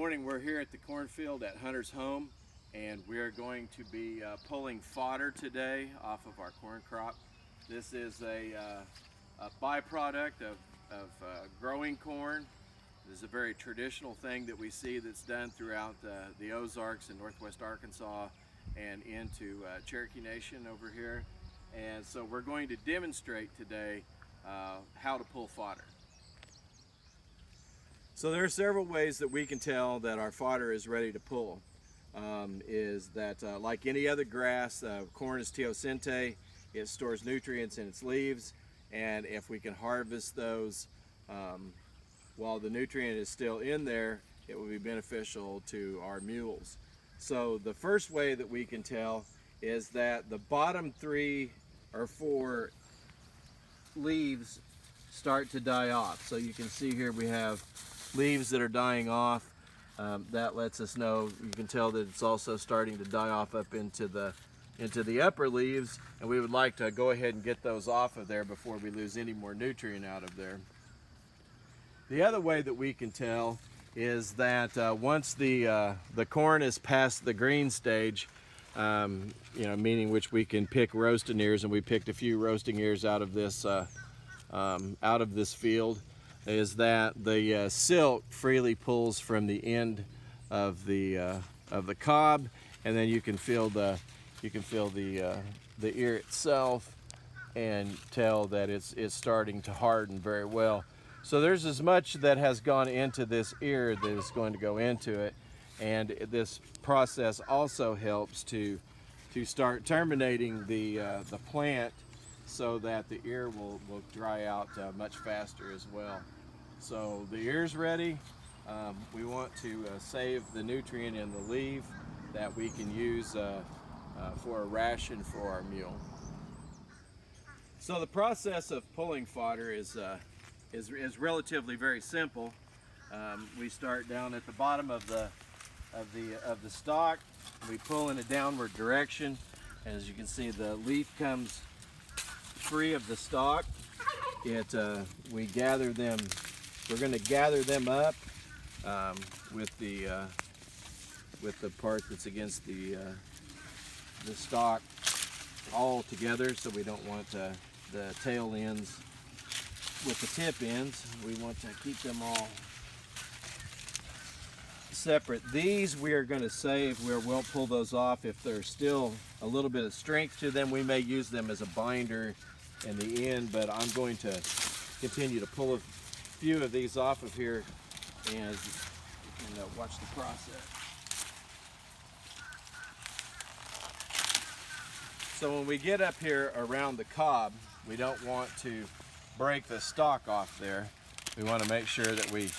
morning. We're here at the cornfield at Hunter's home, and we are going to be pulling fodder today off of our corn crop. This is a byproduct of growing corn. This is a very traditional thing that we see that's done throughout the Ozarks in northwest Arkansas and into Cherokee Nation over here. And so we're going to demonstrate today how to pull fodder. So there are several ways that we can tell that our fodder is ready to pull. Like any other grass, corn is teosinte. It stores nutrients in its leaves, and if we can harvest those while the nutrient is still in there, it will be beneficial to our mules. So the first way that we can tell is that the bottom 3 or 4 leaves start to die off. So you can see here we have leaves that are dying off. That lets us know. You can tell that it's also starting to die off up into the upper leaves, and we would like to go ahead and get those off of there before we lose any more nutrient out of there. The other way that we can tell is that once the corn is past the green stage, meaning which we can pick roasting ears, and we picked a few roasting ears out of this field, is that the silk freely pulls from the end of the cob, and then you can feel the ear itself and tell that it's starting to harden very well. So there's as much that has gone into this ear that is going to go into it, and this process also helps to start terminating the plant, so that the ear will dry out much faster as well. So the ear's ready. We want to save the nutrient in the leaf that we can use for a ration for our mule. So the process of pulling fodder is relatively very simple. We start down at the bottom of the stalk. We pull in a downward direction. As you can see, the leaf comes free of the stalk. We gather them. We're going to gather them up with the part that's against the stalk all together. So we don't want the tail ends with the tip ends. We want to keep them all separate. These we are going to save. We won't pull those off if there's still a little bit of strength to them. We may use them as a binder in the end, but I'm going to continue to pull a few of these off of here and watch the process. So when we get up here around the cob, we don't want to break the stalk off there. We want to make sure that we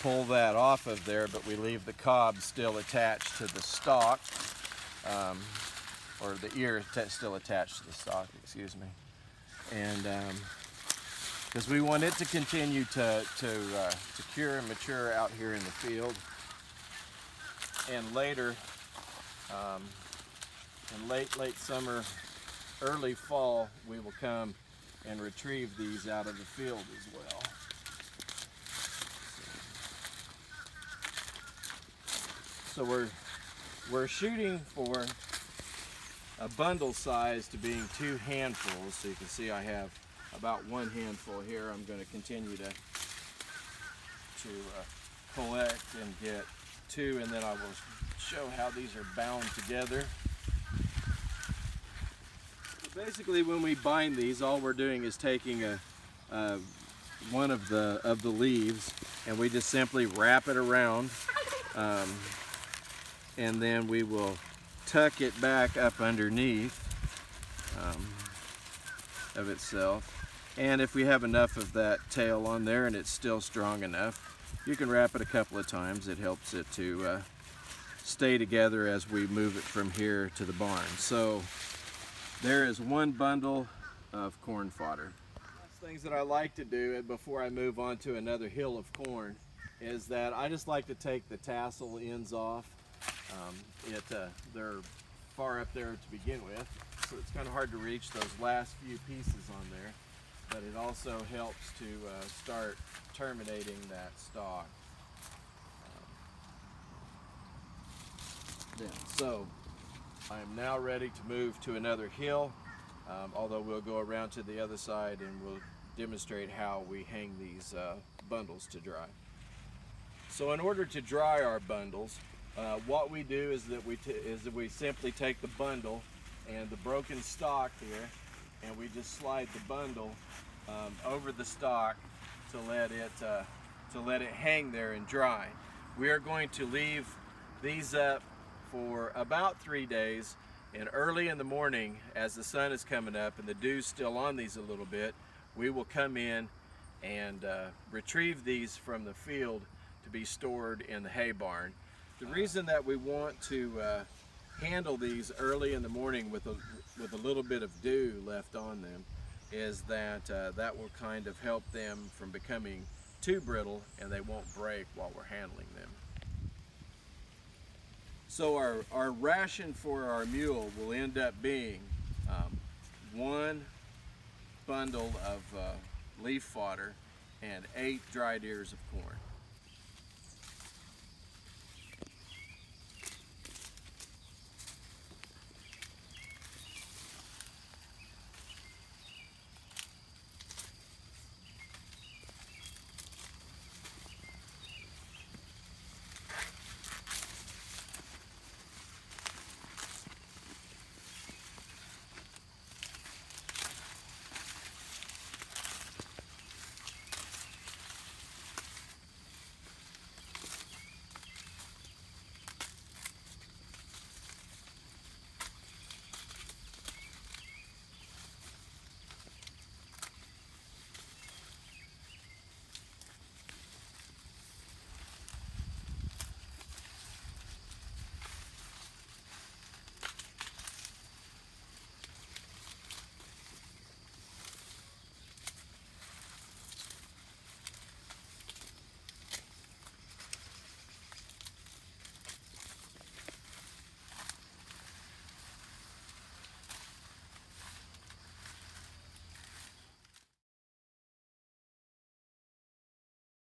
pull that off of there, but we leave the cob still attached to the stalk, or the ear still attached to the stalk, excuse me. And because we want it to continue to cure and mature out here in the field. And later, in late summer, early fall, we will come and retrieve these out of the field as well. So we're shooting for a bundle size to being 2 handfuls. So you can see I have about 1 handful here. I'm going to continue to collect and get 2, and then I will show how these are bound together. So basically, when we bind these, all we're doing is taking one of the leaves, and we just simply wrap it around, and then we will tuck it back up underneath of itself. And if we have enough of that tail on there and it's still strong enough, you can wrap it a couple of times. It helps it to stay together as we move it from here to the barn. So there is 1 bundle of corn fodder. Things that I like to do before I move on to another hill of corn is that I just like to take the tassel ends off. They're far up there to begin with, so it's kind of hard to reach those last few pieces on there, but it also helps to start terminating that stalk. So I am now ready to move to another hill, although we'll go around to the other side and we'll demonstrate how we hang these bundles to dry. So in order to dry our bundles, what we do is that we simply take the bundle and the broken stock here, and we just slide the bundle over the stock to let it hang there and dry. We are going to leave these up for about 3 days, and early in the morning, as the sun is coming up and the dew's still on these a little bit, we will come in and retrieve these from the field to be stored in the hay barn. The reason that we want to handle these early in the morning with a little bit of dew left on them is that that will kind of help them from becoming too brittle, and they won't break while we're handling them. So our ration for our mule will end up being 1 bundle of leaf fodder and 8 dried ears of corn.